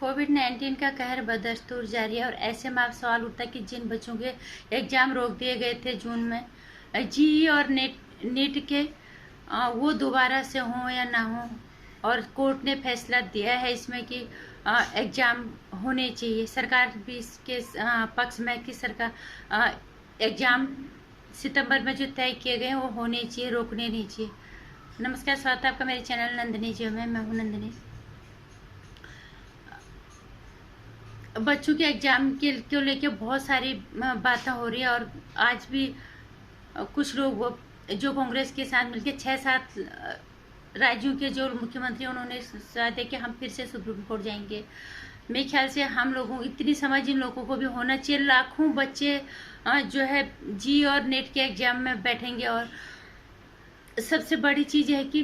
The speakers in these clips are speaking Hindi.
कोविड-19 का कहर बदस्तूर जारी है और ऐसे में अब सवाल उठता है कि जिन बच्चों के एग्जाम रोक दिए गए थे जून में, जीई और नीट के, वो दोबारा से हों या ना हों। और कोर्ट ने फैसला दिया है इसमें कि एग्जाम होने चाहिए। सरकार भी इसके पक्ष में कि सरकार एग्जाम सितंबर में जो तय किए गए हैं वो होने चाहिए, रोकने नहीं चाहिए। नमस्कार, स्वागत है आपका मेरे चैनल नंदिनी जी में। मैं हूँ नंदिनी। बच्चों के एग्जाम को लेके बहुत सारी बातें हो रही है और आज भी कुछ लोग जो कांग्रेस के साथ मिलकर 6-7 राज्यों के जो मुख्यमंत्री उन्होंने सोचा कि हम फिर से सुप्रीम कोर्ट जाएंगे। मेरे ख्याल से हम लोगों इतनी समझ इन लोगों को भी होना चाहिए। लाखों बच्चे जो है जी और नेट के एग्जाम में बैठेंगे और सबसे बड़ी चीज है कि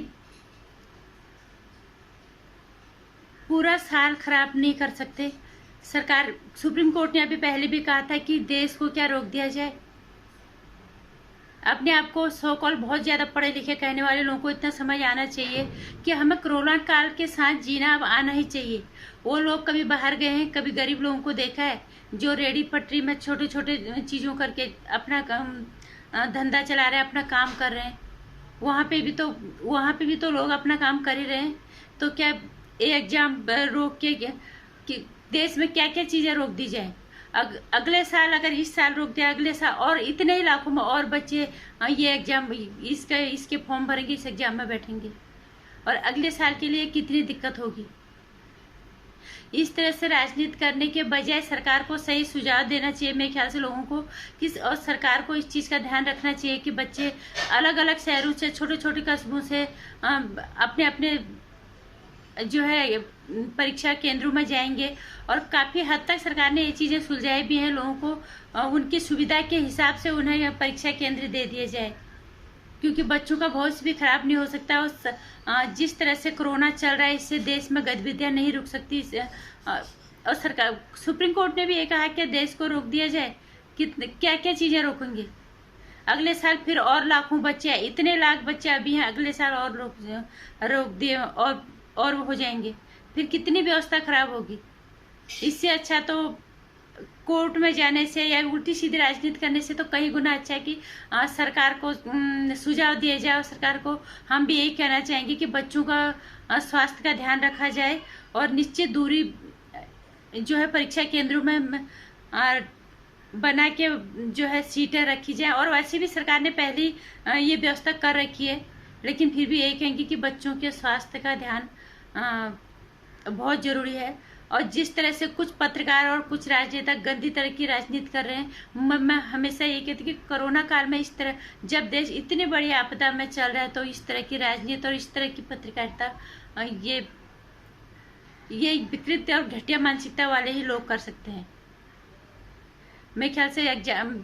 पूरा साल खराब नहीं कर सकते। सरकार, सुप्रीम कोर्ट ने अभी पहले भी कहा था कि देश को क्या रोक दिया जाए। अपने आप को सो कॉल बहुत ज्यादा पढ़े लिखे कहने वाले लोगों को इतना समझ आना चाहिए कि हमें कोरोना काल के साथ जीना अब आना ही चाहिए। वो लोग कभी बाहर गए हैं, कभी गरीब लोगों को देखा है जो रेडी पटरी में छोटे छोटे चीजों करके अपना धंधा चला रहे हैं, अपना काम कर रहे हैं। वहाँ पे भी तो लोग अपना काम कर ही रहे हैं। तो क्या ये एग्जाम रोक के कि देश में क्या क्या चीजें रोक दी जाए। अगले साल, अगर इस साल रोक दिया, अगले साल और इतने ही लाखों में और बच्चे ये एग्जाम इसके फॉर्म भरेंगे, इस एग्जाम में बैठेंगे और अगले साल के लिए कितनी दिक्कत होगी। इस तरह से राजनीति करने के बजाय सरकार को सही सुझाव देना चाहिए मेरे ख्याल से लोगों को और सरकार को इस चीज़ का ध्यान रखना चाहिए कि बच्चे अलग अलग शहरों से, छोटे छोटे कस्बों से अपने अपने जो है परीक्षा केंद्रों में जाएंगे। और काफ़ी हद तक सरकार ने ये चीज़ें सुलझाई भी हैं लोगों को, उनकी सुविधा के हिसाब से उन्हें परीक्षा केंद्र दे दिए जाए, क्योंकि बच्चों का भविष्य भी खराब नहीं हो सकता। और जिस तरह से कोरोना चल रहा है इससे देश में गतिविधियां नहीं रुक सकती। और सरकार, सुप्रीम कोर्ट ने भी ये कहा कि देश को रोक दिया जाए। क्या क्या चीज़ें रोकेंगे। अगले साल फिर और लाखों बच्चे, इतने लाख बच्चे अभी हैं, अगले साल और रोक दिए और हो जाएंगे, फिर कितनी व्यवस्था खराब होगी। इससे अच्छा तो कोर्ट में जाने से या उल्टी सीधी राजनीति करने से तो कई गुना अच्छा है कि सरकार को सुझाव दिए जाए। और सरकार को हम भी यही कहना चाहेंगे कि बच्चों का स्वास्थ्य का ध्यान रखा जाए और निश्चित दूरी जो है परीक्षा केंद्रों में बना के जो है सीटें रखी जाए। और वैसे भी सरकार ने पहले ये व्यवस्था कर रखी है, लेकिन फिर भी यही कहेंगे कि बच्चों के स्वास्थ्य का ध्यान बहुत जरूरी है। और जिस तरह से कुछ पत्रकार और कुछ राजनेता गंदी तरह की राजनीति कर रहे हैं, मैं हमेशा ये कहती कि कोरोना काल में इस तरह, जब देश इतनी बड़ी आपदा में चल रहा है, तो इस तरह की राजनीति और इस तरह की पत्रकारिता ये विकृत और घटिया मानसिकता वाले ही लोग कर सकते हैं। मेरे ख्याल से एग्जाम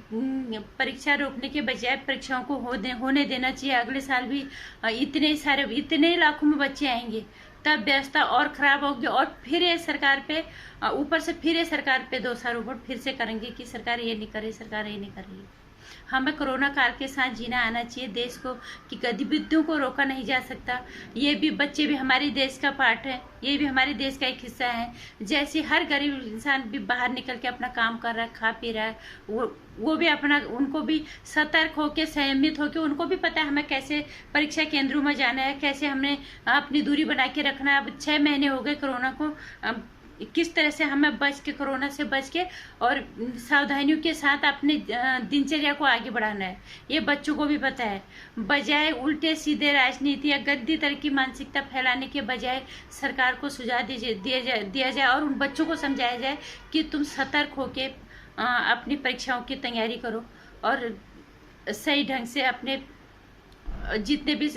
परीक्षा रोकने के बजाय परीक्षाओं को होने देना चाहिए। अगले साल भी इतने लाखों में बच्चे आएंगे, तब व्यवस्था और खराब होगी और फिर ये सरकार पे ऊपर से फिर ये सरकार पे दोषारोपण फिर से करेंगे कि सरकार ये नहीं कर रही, सरकार ये नहीं कर रही। हमें कोरोना काल के साथ जीना आना चाहिए। देश को की गतिविधियों को रोका नहीं जा सकता। ये भी बच्चे भी हमारे देश का पार्ट है, ये भी हमारे देश का एक हिस्सा है। जैसे हर गरीब इंसान भी बाहर निकल के अपना काम कर रहा है, खा पी रहा है, वो भी अपना, उनको भी सतर्क होकर, संयमित होकर, उनको भी पता है हमें कैसे परीक्षा केंद्रों में जाना है, कैसे हमने अपनी दूरी बना के रखना है। अब 6 महीने हो गए कोरोना को, किस तरह से हमें बच के, कोरोना से बच के और सावधानियों के साथ अपने दिनचर्या को आगे बढ़ाना है, ये बच्चों को भी पता है। बजाय उल्टे सीधे राजनीति या गंदी तरह की मानसिकता फैलाने के बजाय सरकार को सुझाव दिया जाए और उन बच्चों को समझाया जाए कि तुम सतर्क होके अपनी परीक्षाओं की तैयारी करो और सही ढंग से अपने जितने भी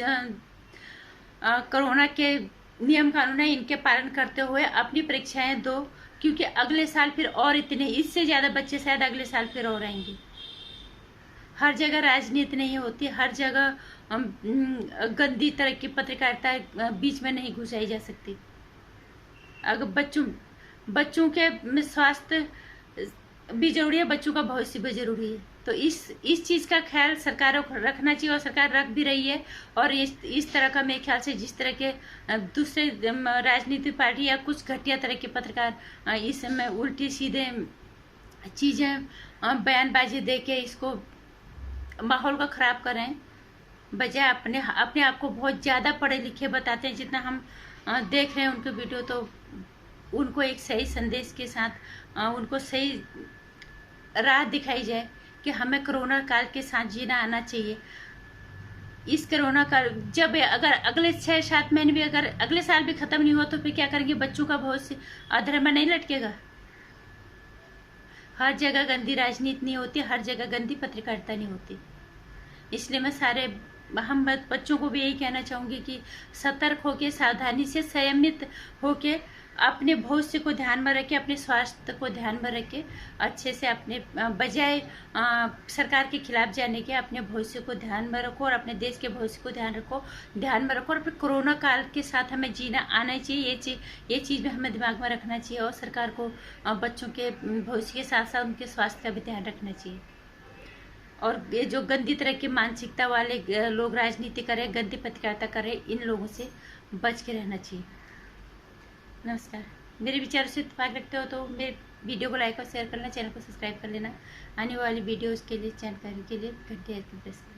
कोरोना के नियम कानून है इनके पालन करते हुए अपनी परीक्षाएं दो, क्योंकि अगले साल फिर और इससे ज्यादा बच्चे शायद अगले साल फिर और आएंगे। हर जगह राजनीति नहीं होती, हर जगह गंदी तरह की पत्रकारिता बीच में नहीं घुसाई जा सकती। अगर बच्चों के स्वास्थ्य भी जरूरी है, बच्चों का भविष्य भी जरूरी है। तो इस चीज़ का ख्याल सरकारों को रखना चाहिए और सरकार रख भी रही है। और इस तरह का मेरे ख्याल से जिस तरह के दूसरे राजनीतिक पार्टी या कुछ घटिया तरह के पत्रकार इस समय उल्टी सीधे चीज़ें बयानबाजी दे के इसको माहौल को ख़राब कर रहे हैं, बजाय अपने आप को बहुत ज़्यादा पढ़े लिखे बताते हैं। जितना हम देख रहे हैं उनके वीडियो, तो उनको एक सही संदेश के साथ उनको सही राह दिखाई जाए कि हमें कोरोना काल के साथ जीना आना चाहिए। इस कोरोना काल जब अगर अगले 6-7 महीने भी अगर अगले साल भी ख़त्म नहीं हुआ तो फिर क्या करेंगे? बच्चों का भविष्य अधर में नहीं लटकेगा। हर जगह गंदी राजनीति नहीं होती, हर जगह गंदी पत्रकारिता नहीं होती। इसलिए मैं हम बच्चों को भी यही कहना चाहूँगी कि सतर्क होके, सावधानी से, संयमित होके, अपने भविष्य को ध्यान में रखे, अपने स्वास्थ्य को ध्यान में रखे, अच्छे से अपने बजाय सरकार के खिलाफ जाने के अपने भविष्य को ध्यान में रखो और अपने देश के भविष्य को ध्यान में रखो। और फिर कोरोना काल के साथ हमें जीना आना चाहिए, ये चीज़ भी हमें दिमाग में रखना चाहिए। और सरकार को बच्चों के भविष्य के साथ साथ उनके स्वास्थ्य का भी ध्यान रखना चाहिए। और ये जो गंदी तरह की मानसिकता वाले लोग राजनीति करें, गंदी पत्रकारिता करें, इन लोगों से बच के रहना चाहिए। नमस्कार। मेरे विचारों से इत्तेफाक रखते हो तो मेरे वीडियो को लाइक और शेयर करना, चैनल को सब्सक्राइब कर लेना। आने वाली वीडियोस के लिए जानकारी के लिए घंटी आइकन प्रेस करें।